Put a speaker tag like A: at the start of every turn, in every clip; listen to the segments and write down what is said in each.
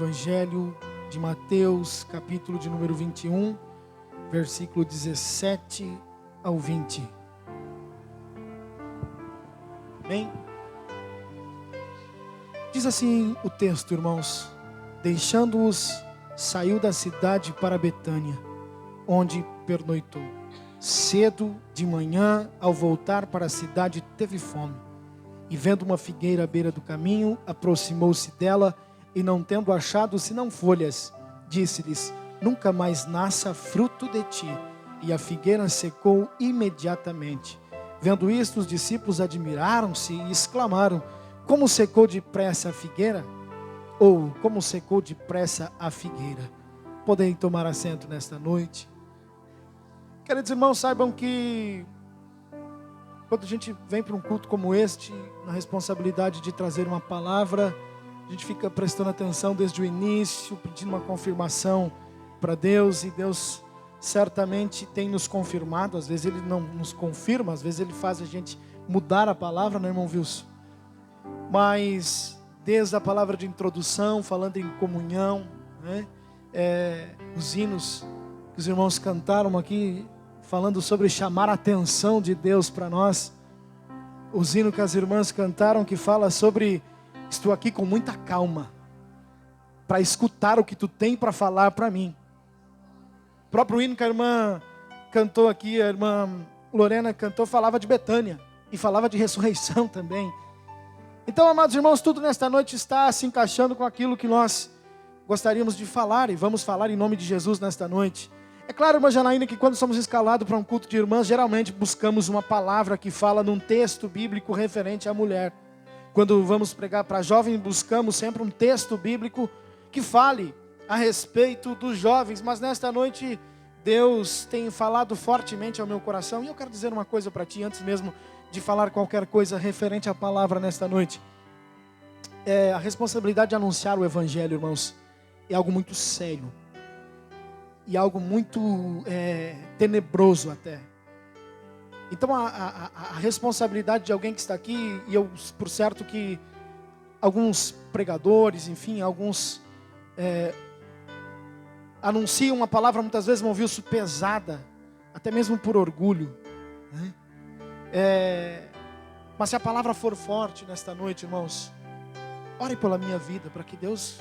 A: Evangelho de Mateus, capítulo de número 21, versículo 17 ao 20. Bem, diz assim o texto, irmãos: deixando-os, saiu da cidade para Betânia, onde pernoitou. Cedo de manhã, ao voltar para a cidade, teve fome. E vendo uma figueira à beira do caminho, aproximou-se dela, e não tendo achado senão folhas, disse-lhes: nunca mais nasça fruto de ti. E a figueira secou imediatamente. Vendo isto, os discípulos admiraram-se e exclamaram: como secou depressa a figueira? Ou como secou depressa a figueira? Podem tomar assento nesta noite. Queridos irmãos, saibam que quando a gente vem para um culto como este, na responsabilidade de trazer uma palavra, a gente fica prestando atenção desde o início, pedindo uma confirmação para Deus, e Deus certamente tem nos confirmado. Às vezes Ele não nos confirma, às vezes Ele faz a gente mudar a palavra, né, irmão Wilson? Mas desde a palavra de introdução, falando em comunhão, né, os hinos que os irmãos cantaram aqui, falando sobre chamar a atenção de Deus para nós. Os hinos que as irmãs cantaram, que fala sobre: estou aqui com muita calma, para escutar o que tu tem para falar para mim. O próprio hino que a irmã cantou aqui, a irmã Lorena cantou, falava de Betânia, e falava de ressurreição também. Então, amados irmãos, tudo nesta noite está se encaixando com aquilo que nós gostaríamos de falar, e vamos falar em nome de Jesus nesta noite. É claro, irmã Janaína, que quando somos escalados para um culto de irmãs, geralmente buscamos uma palavra que fala num texto bíblico referente à mulher. Quando vamos pregar para jovens, buscamos sempre um texto bíblico que fale a respeito dos jovens. Mas nesta noite, Deus tem falado fortemente ao meu coração. E eu quero dizer uma coisa para ti, antes mesmo de falar qualquer coisa referente à palavra nesta noite. A responsabilidade de anunciar o Evangelho, irmãos, é algo muito sério. E algo muito tenebroso até. Então a responsabilidade de alguém que está aqui, e eu por certo que alguns pregadores, enfim, alguns anunciam uma palavra, muitas vezes vão ouvir isso pesada, até mesmo por orgulho, né? Mas se a palavra for forte nesta noite, irmãos, ore pela minha vida, para que Deus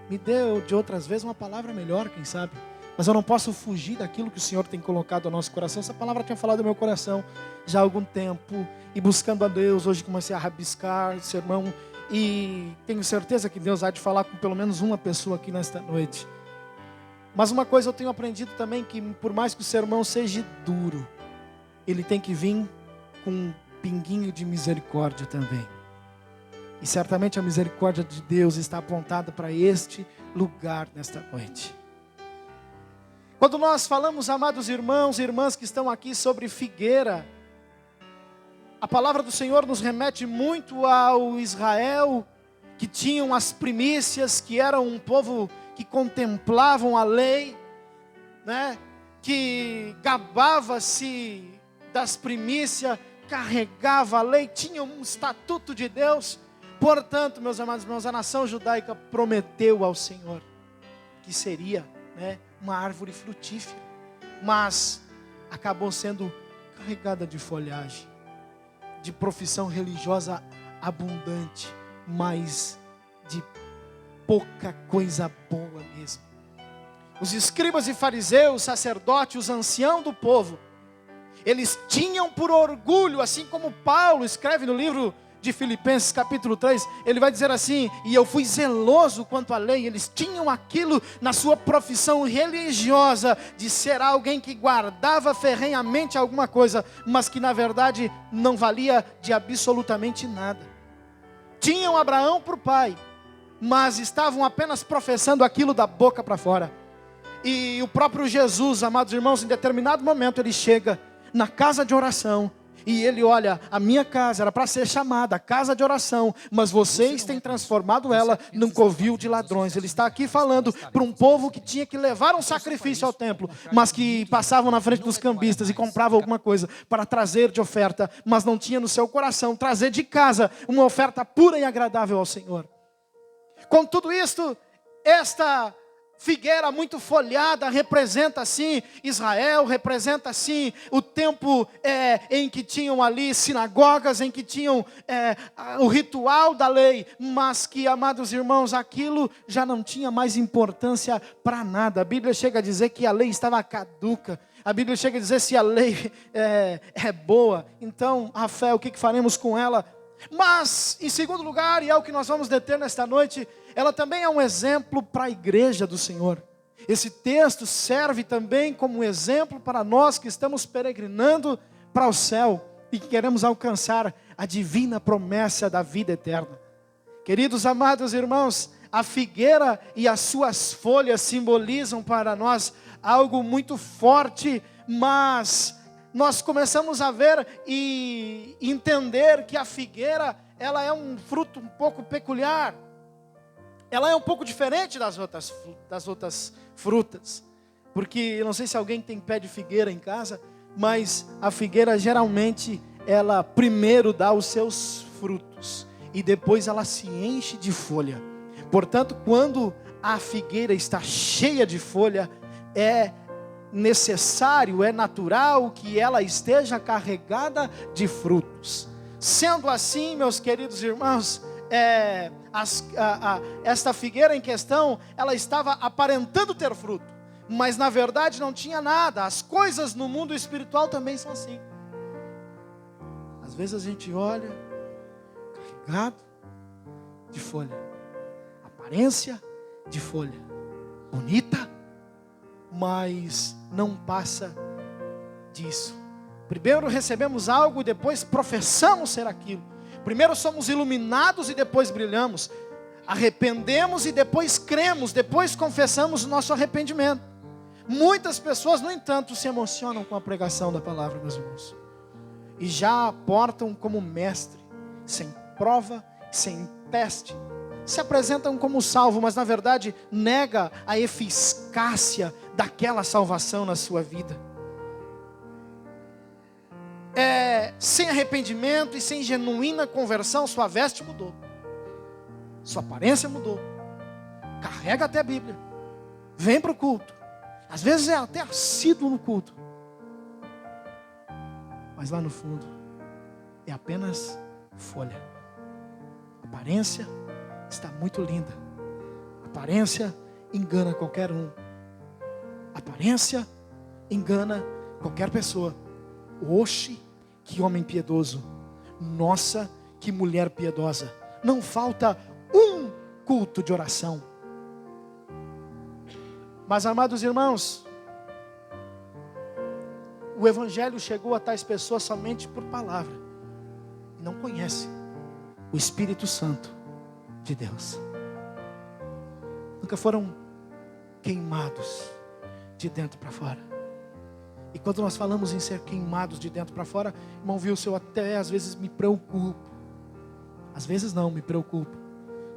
A: me dê de outras vezes uma palavra melhor, quem sabe. Mas eu não posso fugir daquilo que o Senhor tem colocado no nosso coração. Essa palavra tinha falado no meu coração já há algum tempo. E buscando a Deus, hoje comecei a rabiscar esse sermão. E tenho certeza que Deus há de falar com pelo menos uma pessoa aqui nesta noite. Mas uma coisa eu tenho aprendido também, que por mais que o sermão seja duro, ele tem que vir com um pinguinho de misericórdia também. E certamente a misericórdia de Deus está apontada para este lugar nesta noite. Quando nós falamos, amados irmãos e irmãs que estão aqui, sobre figueira, a palavra do Senhor nos remete muito ao Israel, que tinham as primícias, que eram um povo que contemplavam a lei, né? Que gabava-se das primícias, carregava a lei, tinha um estatuto de Deus. Portanto, meus amados irmãos, a nação judaica prometeu ao Senhor que seria, né, uma árvore frutífera, mas acabou sendo carregada de folhagem, de profissão religiosa abundante, mas de pouca coisa boa mesmo. Os escribas e fariseus, sacerdotes, os anciãos do povo, eles tinham por orgulho, assim como Paulo escreve no livro de Filipenses capítulo 3, ele vai dizer assim: e eu fui zeloso quanto à lei. Eles tinham aquilo na sua profissão religiosa, de ser alguém que guardava ferrenhamente alguma coisa, mas que na verdade não valia de absolutamente nada. Tinham Abraão por pai, mas estavam apenas professando aquilo da boca para fora. E o próprio Jesus, amados irmãos, em determinado momento ele chega na casa de oração, e ele olha: a minha casa era para ser chamada casa de oração, mas vocês têm transformado ela num covil de ladrões. Ele está aqui falando para um povo que tinha que levar um sacrifício ao templo, mas que passavam na frente dos cambistas e compravam alguma coisa para trazer de oferta, mas não tinha no seu coração trazer de casa uma oferta pura e agradável ao Senhor. Com tudo isto, Esta figueira muito folhada representa assim Israel, representa assim o tempo em que tinham ali sinagogas, em que tinham o ritual da lei, mas que, amados irmãos, aquilo já não tinha mais importância para nada. A Bíblia chega a dizer que a lei estava caduca. A Bíblia chega a dizer se a lei é boa, então a fé, o que faremos com ela? Mas, em segundo lugar, e é o que nós vamos deter nesta noite, ela também é um exemplo para a igreja do Senhor. Esse texto serve também como exemplo para nós que estamos peregrinando para o céu e que queremos alcançar a divina promessa da vida eterna. Queridos amados irmãos, a figueira e as suas folhas simbolizam para nós algo muito forte, mas nós começamos a ver e entender que a figueira, ela é um fruto um pouco peculiar. Ela é um pouco diferente das outras frutas. Porque, eu não sei se alguém tem pé de figueira em casa, mas a figueira geralmente, ela primeiro dá os seus frutos e depois ela se enche de folha. Portanto, quando a figueira está cheia de folha, é necessário, é natural que ela esteja carregada de frutos. Sendo assim, meus queridos irmãos, esta figueira em questão, ela estava aparentando ter fruto, mas na verdade não tinha nada. As coisas no mundo espiritual também são assim. Às vezes a gente olha, carregado de folha, aparência de folha, bonita, mas não passa disso. Primeiro recebemos algo e depois professamos ser aquilo. Primeiro somos iluminados e depois brilhamos. Arrependemos e depois cremos, depois confessamos o nosso arrependimento. Muitas pessoas, no entanto, se emocionam com a pregação da palavra, meus irmãos, e já a portam como mestre, sem prova, sem teste. Se apresentam como salvo, mas na verdade nega a eficácia daquela salvação na sua vida. Sem arrependimento e sem genuína conversão, sua veste mudou, sua aparência mudou, carrega até a Bíblia, vem para o culto, às vezes é até assíduo no culto, mas lá no fundo é apenas folha. A aparência está muito linda, a aparência engana qualquer um, a aparência engana qualquer pessoa. Oxe, que homem piedoso, nossa, que mulher piedosa. Não falta um culto de oração. Mas, amados irmãos, o Evangelho chegou a tais pessoas somente por palavra, e não conhecem o Espírito Santo de Deus. Nunca foram queimados de dentro para fora. E quando nós falamos em ser queimados de dentro para fora, irmão Wilson, eu até às vezes me preocupo. Às vezes não, me preocupo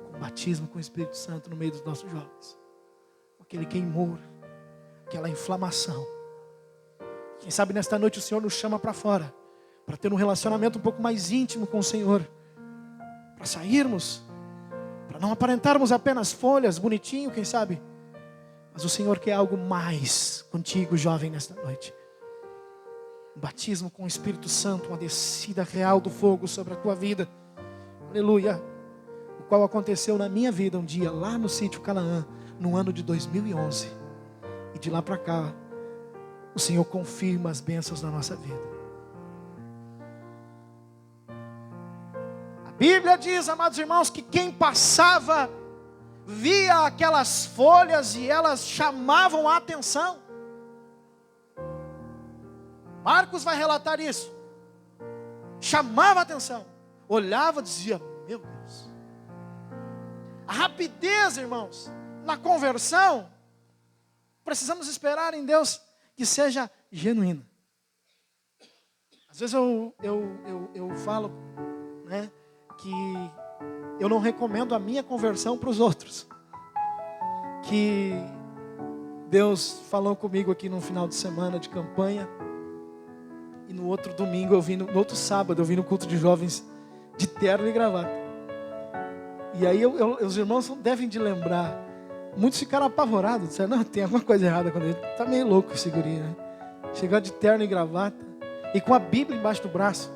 A: com o batismo com o Espírito Santo no meio dos nossos jovens. Aquele queimor, aquela inflamação. Quem sabe nesta noite o Senhor nos chama para fora, para ter um relacionamento um pouco mais íntimo com o Senhor, para sairmos, para não aparentarmos apenas folhas, bonitinho, quem sabe. Mas o Senhor quer algo mais contigo, jovem, nesta noite. Um batismo com o Espírito Santo, uma descida real do fogo sobre a tua vida. Aleluia. O qual aconteceu na minha vida um dia, lá no sítio Canaã, no ano de 2011. E de lá para cá, o Senhor confirma as bênçãos na nossa vida. A Bíblia diz, amados irmãos, que quem passava via aquelas folhas e elas chamavam a atenção. Marcos vai relatar isso. Chamava a atenção. Olhava e dizia, meu Deus. A rapidez, irmãos, na conversão, precisamos esperar em Deus que seja genuína. Às vezes eu falo, né, que eu não recomendo a minha conversão para os outros. Que Deus falou comigo aqui no final de semana de campanha. E no outro domingo, no outro sábado, eu vim no culto de jovens de terno e gravata. E aí os irmãos devem de lembrar Muitos ficaram apavorados, disseram, não, tem alguma coisa errada com ele. Tá meio louco esse guri, né? Chegou de terno e gravata e com a Bíblia embaixo do braço.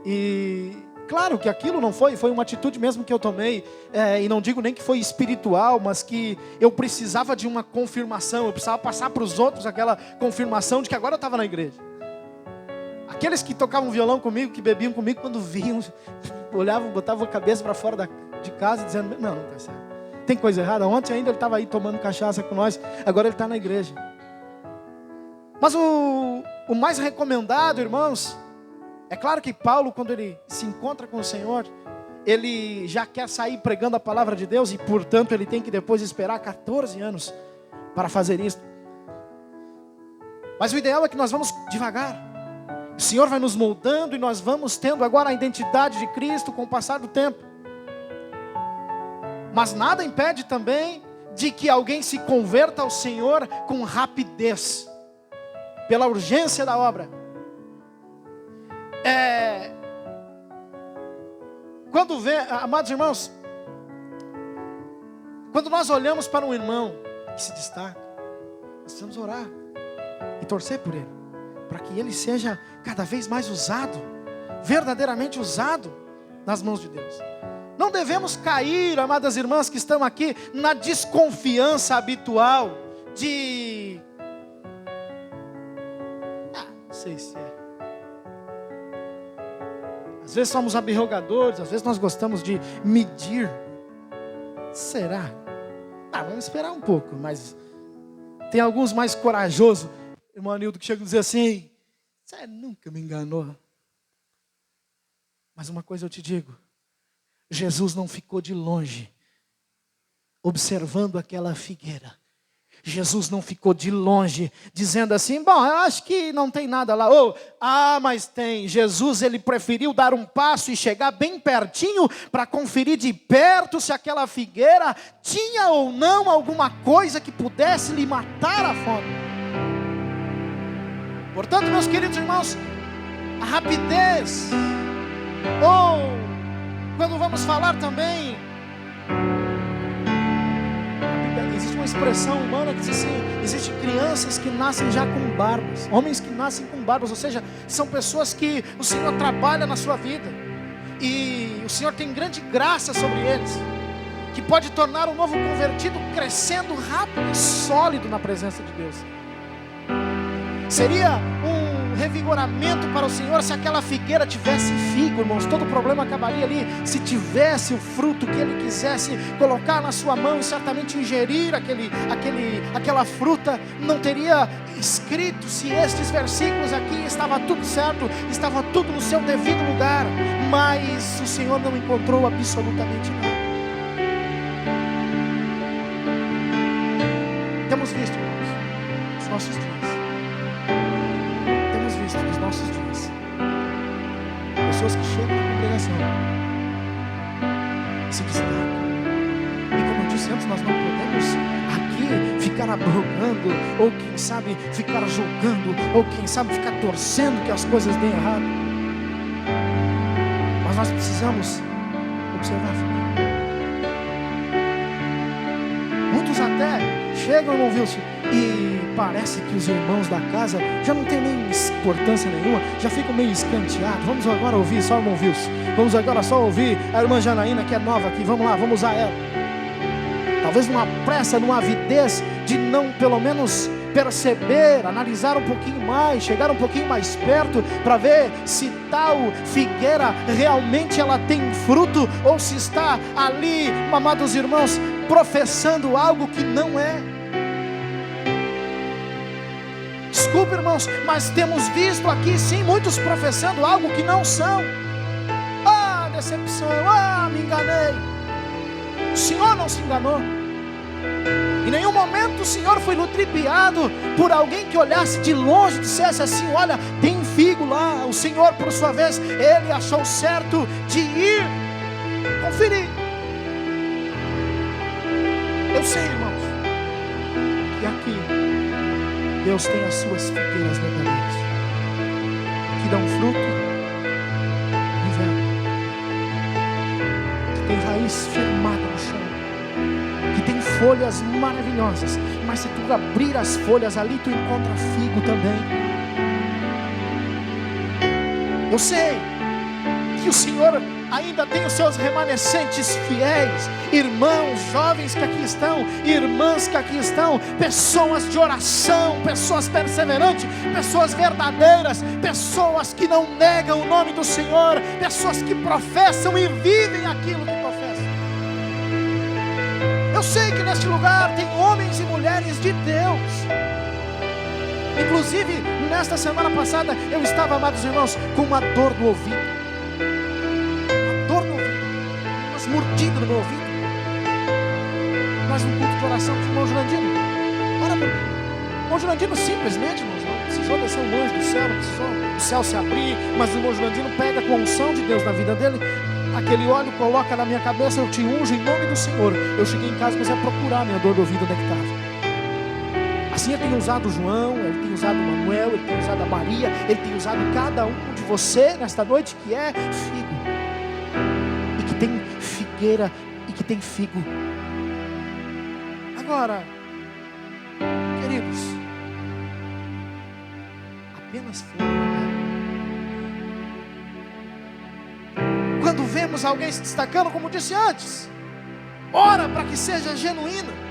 A: E claro que aquilo não foi uma atitude mesmo que eu tomei, e não digo nem que foi espiritual, mas que eu precisava de uma confirmação, eu precisava passar para os outros aquela confirmação de que agora eu estava na igreja. Aqueles que tocavam violão comigo, que bebiam comigo, quando viam, olhavam, botavam a cabeça para fora de casa, dizendo, não está certo, tem coisa errada. Ontem ainda ele estava aí tomando cachaça com nós, agora ele está na igreja. Mas o mais recomendado, irmãos, é claro que Paulo, quando ele se encontra com o Senhor, ele já quer sair pregando a palavra de Deus, e portanto ele tem que depois esperar 14 anos para fazer isso. Mas o ideal é que nós vamos devagar. O Senhor vai nos moldando e nós vamos tendo agora a identidade de Cristo com o passar do tempo. Mas nada impede também de que alguém se converta ao Senhor com rapidez, pela urgência da obra. Quando vê, amados irmãos, quando nós olhamos para um irmão que se destaca, nós precisamos orar e torcer por ele, para que ele seja cada vez mais usado, verdadeiramente usado nas mãos de Deus. Não devemos cair, amadas irmãs que estão aqui, na desconfiança habitual de... não sei se é. Às vezes somos abirrogadores, às vezes nós gostamos de medir. Será? Vamos esperar um pouco, mas tem alguns mais corajosos, irmão Anildo, que chegam a dizer assim, você nunca me enganou. Mas uma coisa eu te digo, Jesus não ficou de longe, observando aquela figueira. Jesus não ficou de longe, dizendo assim, bom, eu acho que não tem nada lá. Mas tem. Jesus, ele preferiu dar um passo e chegar bem pertinho, para conferir de perto se aquela figueira tinha ou não alguma coisa que pudesse lhe matar a fome. Portanto, meus queridos irmãos, a rapidez, quando vamos falar também, existe uma expressão humana que diz assim, existem crianças que nascem já com barbas, homens que nascem com barbas, ou seja, são pessoas que o Senhor trabalha na sua vida, e o Senhor tem grande graça sobre eles, que pode tornar um novo convertido crescendo rápido e sólido na presença de Deus. Seria um revigoramento para o Senhor se aquela figueira tivesse figo, irmãos. Todo o problema acabaria ali se tivesse o fruto que Ele quisesse colocar na sua mão e certamente ingerir aquela fruta. Não teria escrito se estes versículos aqui estava tudo certo, estava tudo no seu devido lugar, mas o Senhor não encontrou absolutamente nada. Temos visto, irmãos, os nossos dias. Nos nossos dias, pessoas que chegam na congregação, se destacam, e como eu disse antes, nós não podemos aqui ficar abrogando, ou quem sabe ficar julgando, ou quem sabe ficar torcendo que as coisas deem errado, mas nós precisamos observar. Muitos até chegam, irmão Wilson, e parece que os irmãos da casa já não tem nem importância nenhuma, já ficam meio escanteados. Vamos agora ouvir só o irmão Wilson, vamos agora só ouvir a irmã Janaína, que é nova aqui, vamos lá, vamos usar ela. Talvez numa pressa, numa avidez de não pelo menos perceber, analisar um pouquinho mais, chegar um pouquinho mais perto para ver se tal figueira realmente ela tem fruto, ou se está ali, amados irmãos, professando algo que não é. Desculpe, irmãos, mas temos visto aqui sim muitos professando algo que não são. Decepção, me enganei. O Senhor não se enganou. Em nenhum momento o Senhor foi ludibriado por alguém que olhasse de longe e dissesse assim, olha, tem figo lá. O Senhor, por sua vez, Ele achou certo de ir conferir. Eu sei, irmãos, que aqui Deus tem as suas figueiras verdadeiras, que dão fruto de verbo, que tem raiz firmada no chão, que tem folhas maravilhosas, mas se tu abrir as folhas ali, tu encontra figo também. Eu sei que o Senhor ainda tem os seus remanescentes fiéis, irmãos, jovens que aqui estão, irmãs que aqui estão, pessoas de oração, pessoas perseverantes, pessoas verdadeiras, pessoas que não negam o nome do Senhor, pessoas que professam e vivem aquilo que professam. Eu sei que neste lugar tem homens e mulheres de Deus. Inclusive, nesta semana passada, eu estava, amados irmãos, com uma dor no ouvido. Uma dor no ouvido. Umas mordidas no meu ouvido. Mas no culto de oração com o irmão Julandino. Ora por mim. O irmão Julandino simplesmente, irmãos, não precisou descer um anjo do céu, não precisou o céu se abrir. Mas o irmão Julandino pega com a unção de Deus na vida dele, aquele óleo, coloca na minha cabeça, eu te unjo em nome do Senhor. Eu cheguei em casa e comecei a procurar minha dor do ouvido, onde é que estava. Assim ele tem usado o João, ele tem usado o Manuel, ele tem usado a Maria, ele tem usado cada um de você nesta noite, que é figo, e que tem figueira, e que tem figo. Agora, queridos, apenas folha, né? Quando vemos alguém se destacando, como disse antes, ora para que seja genuíno,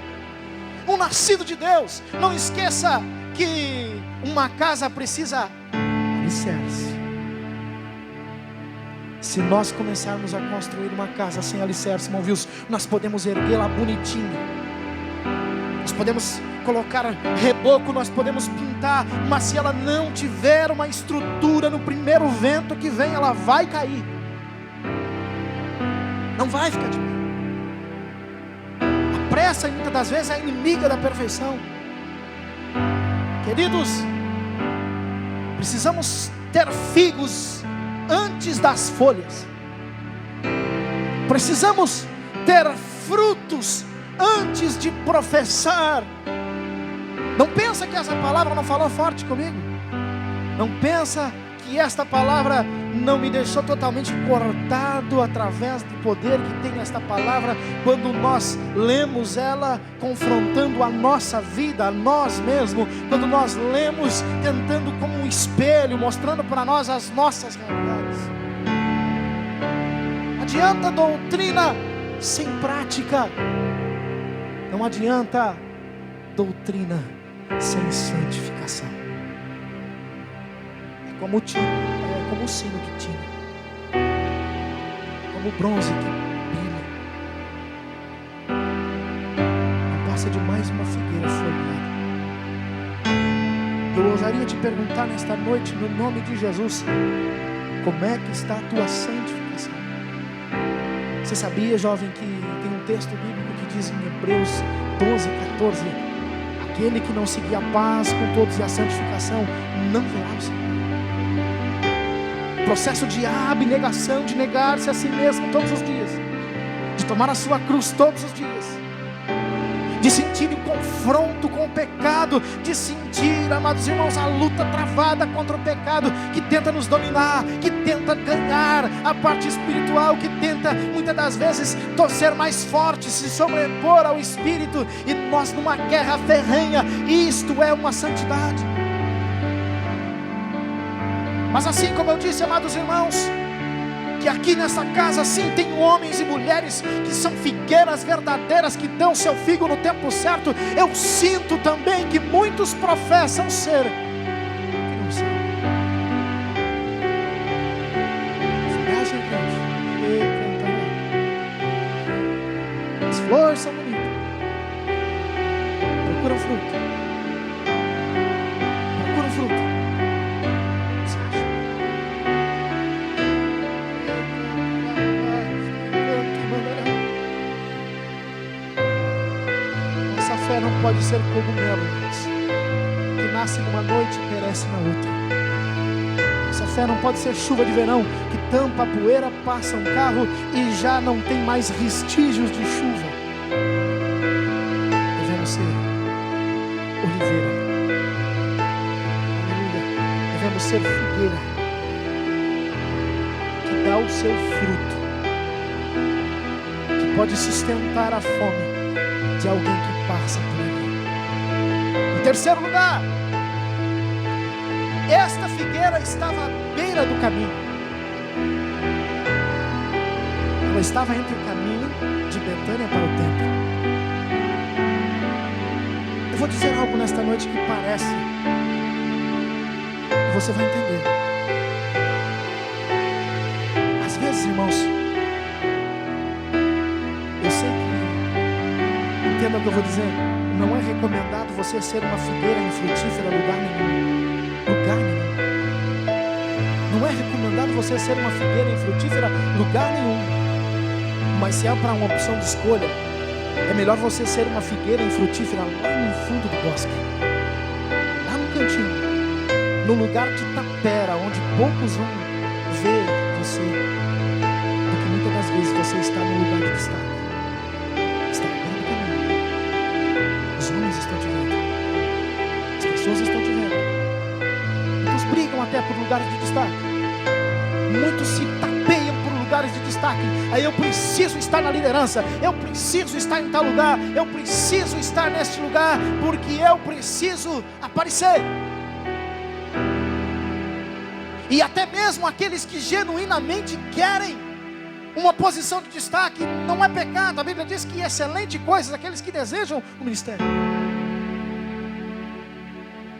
A: um nascido de Deus. Não esqueça que uma casa precisa alicerce. Se nós começarmos a construir uma casa sem alicerce, irmão, viu, nós podemos erguê-la bonitinha, nós podemos colocar reboco, nós podemos pintar, mas se ela não tiver uma estrutura, no primeiro vento que vem, ela vai cair, não vai ficar de pé. Pressa muitas das vezes é inimiga da perfeição. Queridos, precisamos ter figos antes das folhas. Precisamos ter frutos antes de professar. Não pensa que essa palavra não falou forte comigo. Não pensa que esta palavra não me deixou totalmente cortado através do poder que tem esta palavra, quando nós lemos ela confrontando a nossa vida, a nós mesmos, quando nós lemos tentando como um espelho, mostrando para nós as nossas realidades. Adianta doutrina sem prática, não adianta doutrina sem santificação. É como o tino, como o sino que tira, como o bronze que brilha. Não passa de mais uma figueira folhada. Eu ousaria te perguntar nesta noite, no nome de Jesus, como é que está a tua santificação? Você sabia, jovem, que tem um texto bíblico que diz em Hebreus 12:14, aquele que não seguir a paz com todos e a santificação não verá o Senhor. Processo de abnegação, de negar-se a si mesmo todos os dias, de tomar a sua cruz todos os dias, de sentir o confronto com o pecado, de sentir, amados irmãos, a luta travada contra o pecado, que tenta nos dominar, que tenta ganhar a parte espiritual, que tenta muitas das vezes torcer mais forte, se sobrepor ao espírito, e nós numa guerra ferrenha. Isto é uma santidade. Mas assim como eu disse, amados irmãos, que aqui nessa casa sim tem homens e mulheres que são figueiras verdadeiras, que dão seu figo no tempo certo. Eu sinto também que muitos professam ser que não são. As flores são bonitas, procuram fruto. Não pode ser cogumelo, que nasce numa noite e perece na outra. Essa fé não pode ser chuva de verão, que tampa a poeira, passa um carro e já não tem mais vestígios de chuva. Devemos ser oliveira. Aleluia. Devemos ser figueira, que dá o seu fruto, que pode sustentar a fome, de alguém que passa por ali. Em terceiro lugar, esta figueira estava à beira do caminho. Ela estava entre o caminho de Betânia para o templo. Eu vou dizer algo nesta noite que parece, e você vai entender. Às vezes, irmãos, eu sei que, entenda o que eu vou dizer, não é recomendado você ser uma figueira infrutífera em lugar nenhum. Lugar nenhum. Não é recomendado você ser uma figueira infrutífera em lugar nenhum. Mas se é para uma opção de escolha, é melhor você ser uma figueira infrutífera lá no fundo do bosque, lá no cantinho, no lugar de tapera, onde poucos vão ver você, porque muitas das vezes você está no lugar de destaque, está bem no caminho. Os homens estão te vendo, as pessoas estão te vendo. Muitos brigam até por lugares de destaque, muitos se tapeiam por lugares de destaque. Aí eu preciso estar na liderança, eu preciso estar em tal lugar, eu preciso estar neste lugar, porque eu preciso aparecer. E até mesmo aqueles que genuinamente querem uma posição de destaque, não é pecado. A Bíblia diz que excelente coisa aqueles que desejam o ministério.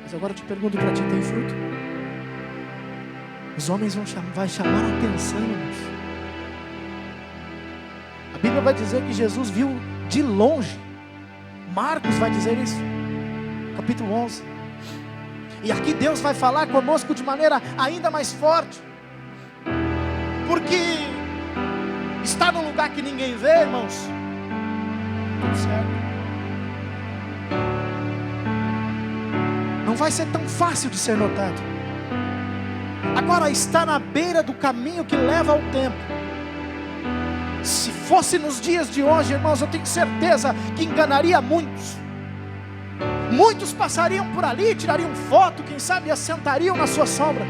A: Mas agora eu te pergunto, para ti tem fruto? Os homens vão chamar a atenção, irmãos. A Bíblia vai dizer que Jesus viu de longe. Marcos vai dizer isso, capítulo 11. E aqui Deus vai falar conosco de maneira ainda mais forte, porque está num lugar que ninguém vê, irmãos, tudo certo. Não vai ser tão fácil de ser notado. Agora, está na beira do caminho que leva ao templo. Se fosse nos dias de hoje, irmãos, eu tenho certeza que enganaria muitos. Muitos passariam por ali, tirariam foto, quem sabe assentariam na sua sombra,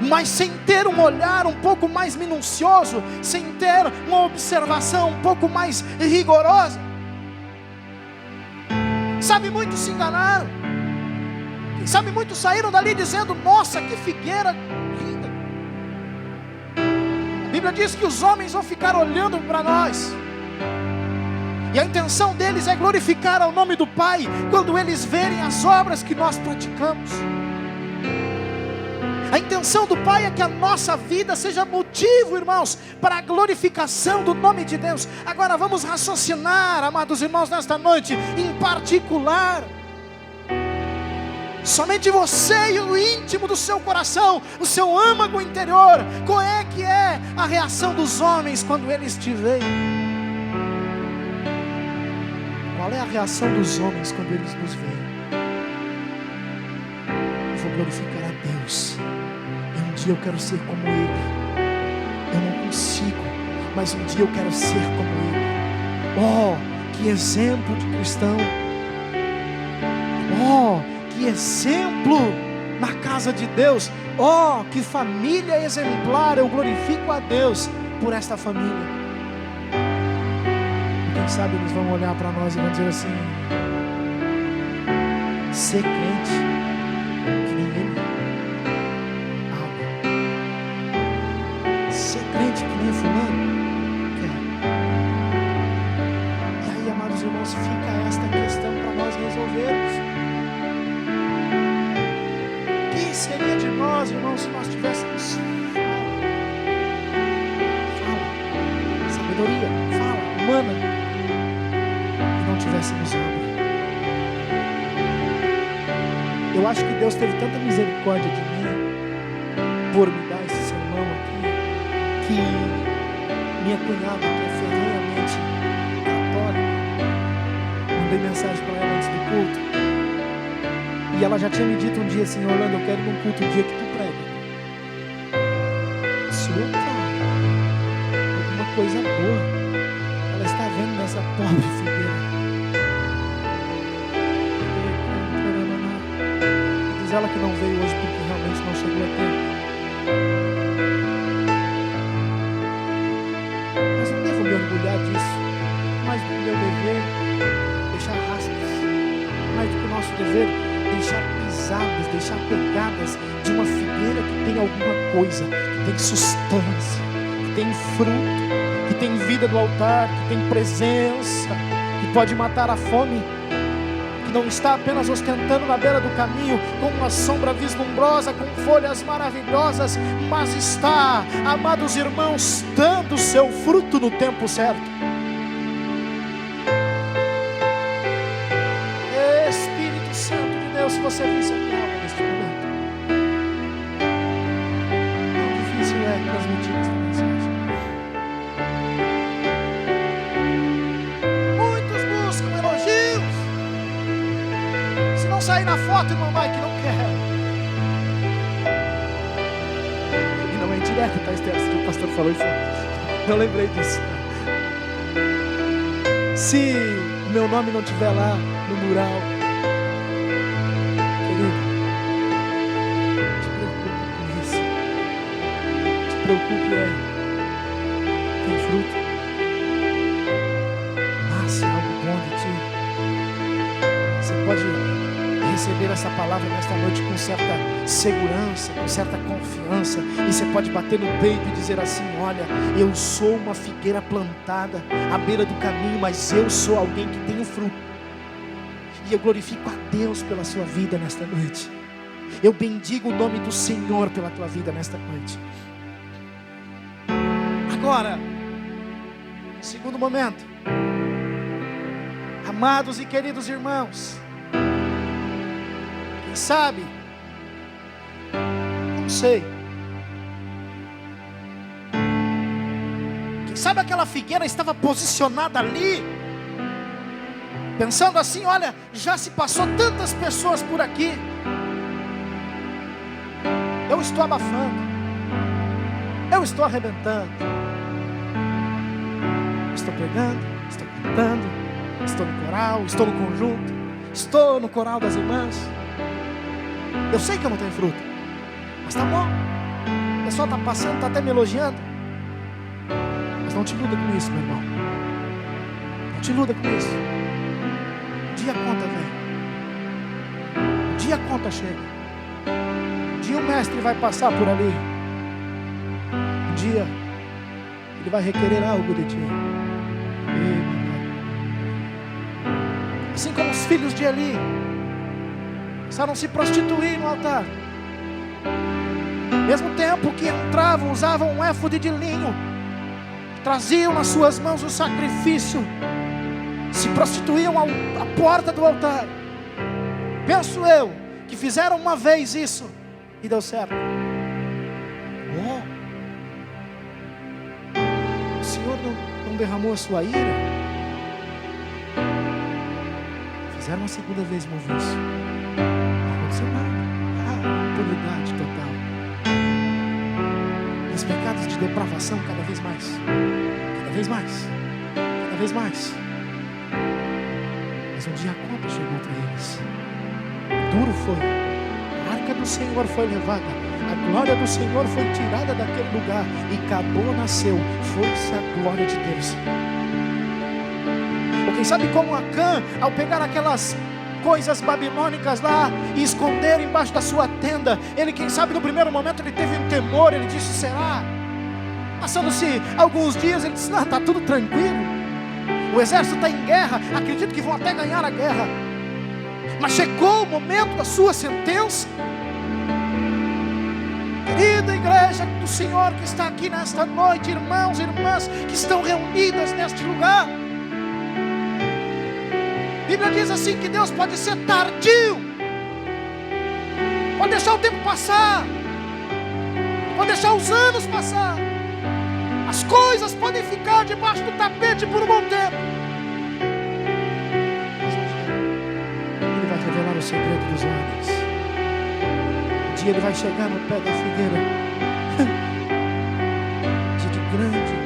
A: mas sem ter um olhar um pouco mais minucioso, sem ter uma observação um pouco mais rigorosa. Sabe, muitos se enganaram. Quem sabe muitos saíram dali dizendo: nossa, que figueira linda. A Bíblia diz que os homens vão ficar olhando para nós, e a intenção deles é glorificar ao nome do Pai quando eles verem as obras que nós praticamos. A intenção do Pai é que a nossa vida seja motivo, irmãos, para a glorificação do nome de Deus. Agora vamos raciocinar, amados irmãos, nesta noite, em particular. Somente você e o íntimo do seu coração, o seu âmago interior, qual é que é a reação dos homens quando eles te veem? Qual é a reação dos homens quando eles nos veem? Eu vou glorificar a Deus. E um dia eu quero ser como Ele. Eu não consigo, mas um dia eu quero ser como Ele. Oh, que exemplo de cristão! Oh, que exemplo na casa de Deus! Oh, que família exemplar! Eu glorifico a Deus por esta família. Quem sabe eles vão olhar para nós e vão dizer assim: ser crente que nem ele, água. Ser crente que nem fulano, quer. E aí, amados irmãos, fica esta questão para nós resolvermos. O que seria de nós, irmãos, se nós tivéssemos fala, sabedoria, fala, humana, tivéssemos obra? Eu acho que Deus teve tanta misericórdia de mim por me dar esse sermão aqui, que minha cunhada, que é ferrenhamente católica, mandei mensagem para ela antes do culto, e ela já tinha me dito um dia assim: Orlando, eu quero ir num culto um dia que tu prega. Alguma coisa boa ela está vendo nessa pobre figueira. Diz ela que não veio hoje porque realmente não chegou a tempo. Mas não devo me orgulhar disso. Mas dever deixar rastros, mais do que o nosso dever deixar pisadas, deixar pegadas de uma figueira que tem alguma coisa, que tem substância, que tem fruto, que tem vida no altar, que tem presença, que pode matar a fome, que não está apenas ostentando na beira do caminho com uma sombra vislumbrosa, com folhas maravilhosas, mas está, amados irmãos, dando seu fruto no tempo certo. Espírito Santo de Deus, se você visse a minha alma neste momento, quão difícil é transmitir esta mensagem. Muitos buscam elogios. Se não sair na foto, irmão Mike, não quer. E não é indireto, tá, Esther? Se o pastor falou isso, eu lembrei disso. Se meu nome não estiver lá no mural, querido, te preocupe com isso. Te preocupe, tem fruto. Nasce algo bom de ti. Você pode receber essa palavra nesta noite com certa segurança, com certa confiança, e você pode bater no peito e dizer assim: olha, eu sou uma figueira plantada à beira do caminho, mas eu sou alguém que tem fruto. E eu glorifico a Deus pela sua vida nesta noite. Eu bendigo o nome do Senhor pela tua vida nesta noite. Agora, segundo momento, amados e queridos irmãos, quem sabe, não sei, quem sabe aquela figueira estava posicionada ali, pensando assim: olha, já se passou tantas pessoas por aqui, eu estou abafando, eu estou arrebentando, estou pregando, estou cantando, estou no coral, estou no conjunto, estou no coral das irmãs. Eu sei que eu não tenho fruto, mas tá bom, o pessoal está passando, está até me elogiando, mas não te iluda com isso, meu irmão, não te iluda com isso. Um dia a conta vem, um dia a conta chega, um dia o mestre vai passar por ali, um dia ele vai requerer algo de ti. Assim como os filhos de Eli precisaram se prostituir no altar, mesmo tempo que entravam, usavam um éfode de linho, traziam nas suas mãos o sacrifício, se prostituíam à porta do altar. Penso eu que fizeram uma vez isso e deu certo. O Senhor não derramou a sua ira? Fizeram uma segunda vez, movido isso. Não aconteceu nada. Impunidade total. E os pecados de depravação cada vez mais. Cada vez mais. Cada vez mais. Mas um dia a conta chegou para eles. Duro foi. A arca do Senhor foi levada. A glória do Senhor foi tirada daquele lugar. E Cadô nasceu. Foi-se a glória de Deus. Ou quem sabe como Acã, ao pegar aquelas coisas babilônicas lá e esconder embaixo da sua tenda, ele, quem sabe, no primeiro momento ele teve um temor. Ele disse: será? Passando-se alguns dias, ele disse: não, está tudo tranquilo, o exército está em guerra, acredito que vão até ganhar a guerra. Mas chegou o momento da sua sentença. Querida igreja do Senhor que está aqui nesta noite, irmãos e irmãs que estão reunidas neste lugar, a Bíblia diz assim que Deus pode ser tardio, pode deixar o tempo passar, pode deixar os anos passar, as coisas podem ficar debaixo do tapete por um bom tempo, mas Ele vai revelar o segredo dos homens. Um dia Ele vai chegar no pé da figueira, dia de grande alegria.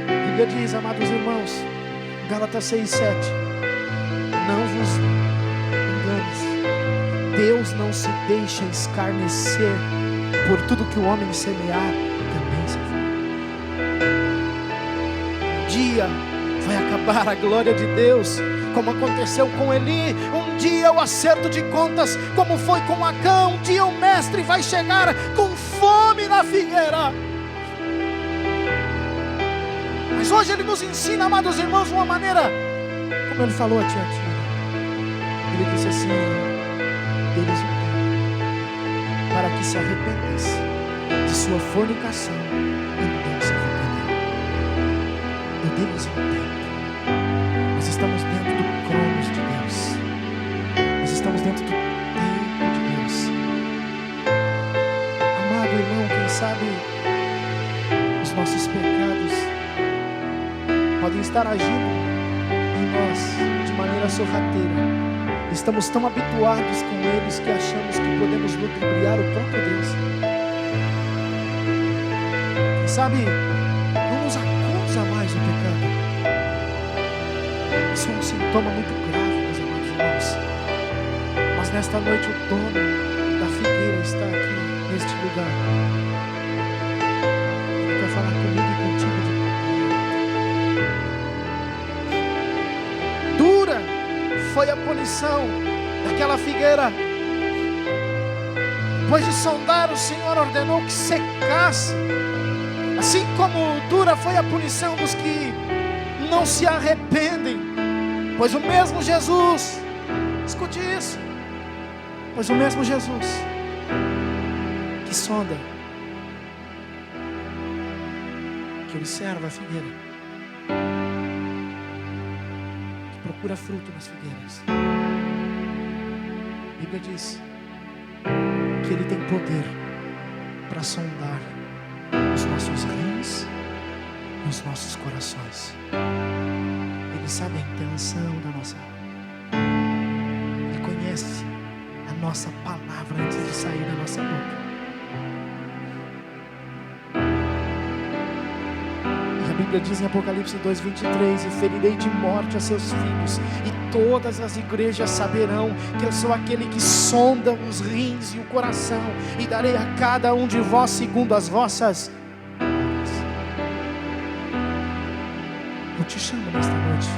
A: A Bíblia diz, amados irmãos, Gálatas 6:7, não vos enganes, Deus não se deixa escarnecer, por tudo que o homem semear, também se fará. dia vai acabar a glória de Deus, como aconteceu com Eli. Um dia o acerto de contas, como foi com Acã. Um dia o mestre vai chegar com fome na figueira. Mas hoje ele nos ensina, amados irmãos, de uma maneira, como ele falou a Tiatira. Ele disse assim: deles um tempo, para que se arrependesse de sua fornicação, e não se arrependeu. Eu dei-lhes um tempo. Nós estamos dentro do cronos de Deus. Nós estamos dentro do tempo de Deus. Amado irmão, quem sabe os nossos pecados podem estar agindo em nós de maneira sorrateira. Estamos tão habituados com eles que achamos que podemos ludibriar o próprio Deus. Quem sabe não nos acusa mais o pecado. Isso é um sintoma muito grave, meus amados irmãos. Mas nesta noite o dono da figueira está aqui neste lugar. Ele quer falar comigo e contigo de dura foi a punição daquela figueira. Depois de sondar, o Senhor ordenou que secasse. Assim como dura foi a punição dos que não se arrependem. Pois o mesmo Jesus, escute isso, pois o mesmo Jesus que sonda, que observa a figueira, procura fruto nas figueiras. A Bíblia diz que Ele tem poder para sondar os nossos rins e os nossos corações. Ele sabe a intenção da nossa alma. Ele conhece a nossa palavra antes de sair da nossa boca. A Bíblia diz em Apocalipse 2:23: e ferirei de morte a seus filhos, e todas as igrejas saberão que eu sou aquele que sonda os rins e o coração, e darei a cada um de vós segundo as vossas obras. Eu te chamo nesta noite,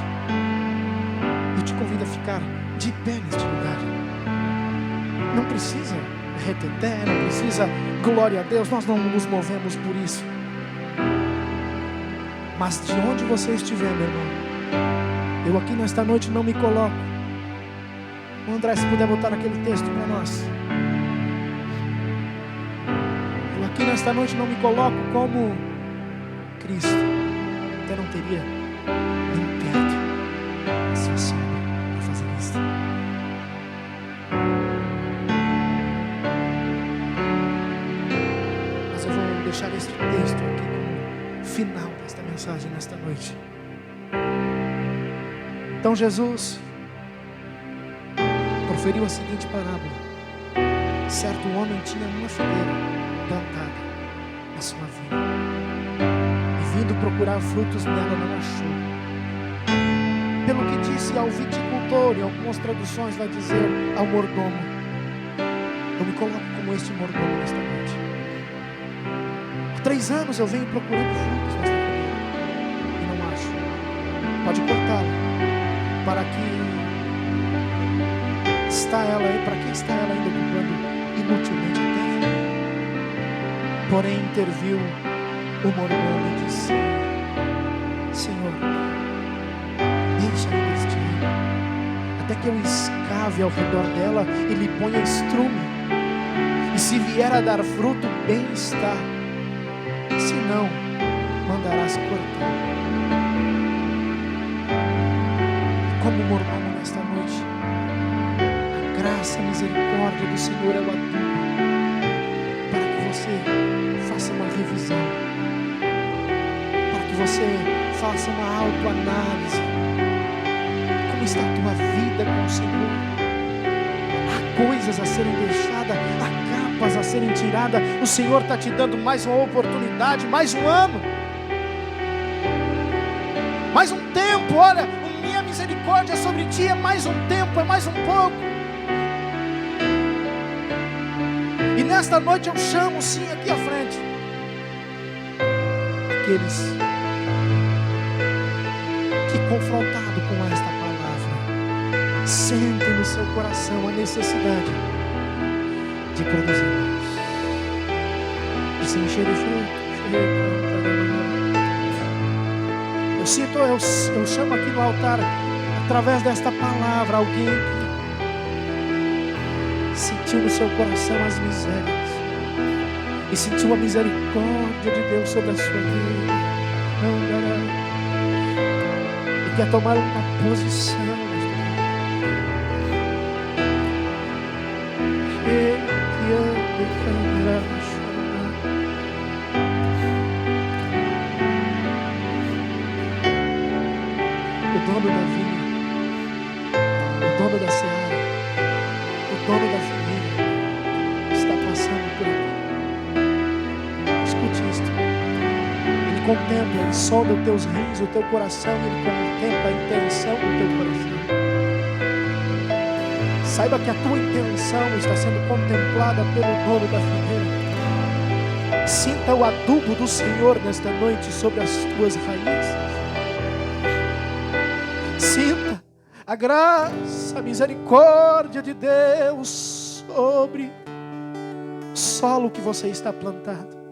A: eu te convido a ficar de pé neste lugar. Não precisa reteté, não precisa glória a Deus, nós não nos movemos por isso. Mas de onde você estiver, meu irmão, eu aqui nesta noite não me coloco. O André, se puder botar aquele texto para nós. Eu aqui nesta noite não me coloco como Cristo. Até não teria nem perto a sua sombra para fazer isso. Mas eu vou deixar este texto aqui como final desta mensagem nesta noite. Então Jesus proferiu a seguinte parábola: certo homem tinha uma figueira plantada na sua vinha, e vindo procurar frutos nela não achou. Pelo que disse ao viticultor, em algumas traduções vai dizer ao mordomo. Eu me coloco como este mordomo nesta noite. Há 3 anos eu venho procurando frutos nesta figueira e não acho. Pode cortá-la. Para que está ela aí? Para que está ela ainda ocupando inutilmente a terra? Porém interviu o mordomo e disse: Senhor, deixa ainda este ano, até que eu escave ao redor dela e lhe ponha estrume. E se vier a dar fruto, bem está. Se não, mandarás cortar. Como mordomo nesta noite, a graça, a misericórdia do Senhor é o adubo para que você faça uma revisão, para que você faça uma autoanálise. Como está a tua vida com o Senhor? Há coisas a serem deixadas, há capas a serem tiradas. O Senhor está te dando mais uma oportunidade, mais um ano, mais um tempo. Olha, minha misericórdia sobre ti é mais um tempo, é mais um pouco. E nesta noite eu chamo sim aqui à frente aqueles confrontado com esta palavra, sente no seu coração a necessidade de produzir mais, de se encher de fruto. Eu sinto, eu chamo aqui no altar, através desta palavra, alguém que sentiu no seu coração as misérias e sentiu a misericórdia de Deus sobre a sua vida e quer tomar uma posição. O dono da vinha, o dono da seara, o dono da família está passando por aqui. Escute isto. Ele contempla, ele sonda os teus rins, o teu coração, ele contempla a intenção do teu coração. Saiba que a tua intenção está sendo contemplada pelo dono da figueira. Sinta o adubo do Senhor nesta noite sobre as tuas raízes. Sinta a graça, a misericórdia de Deus sobre o solo que você está plantado.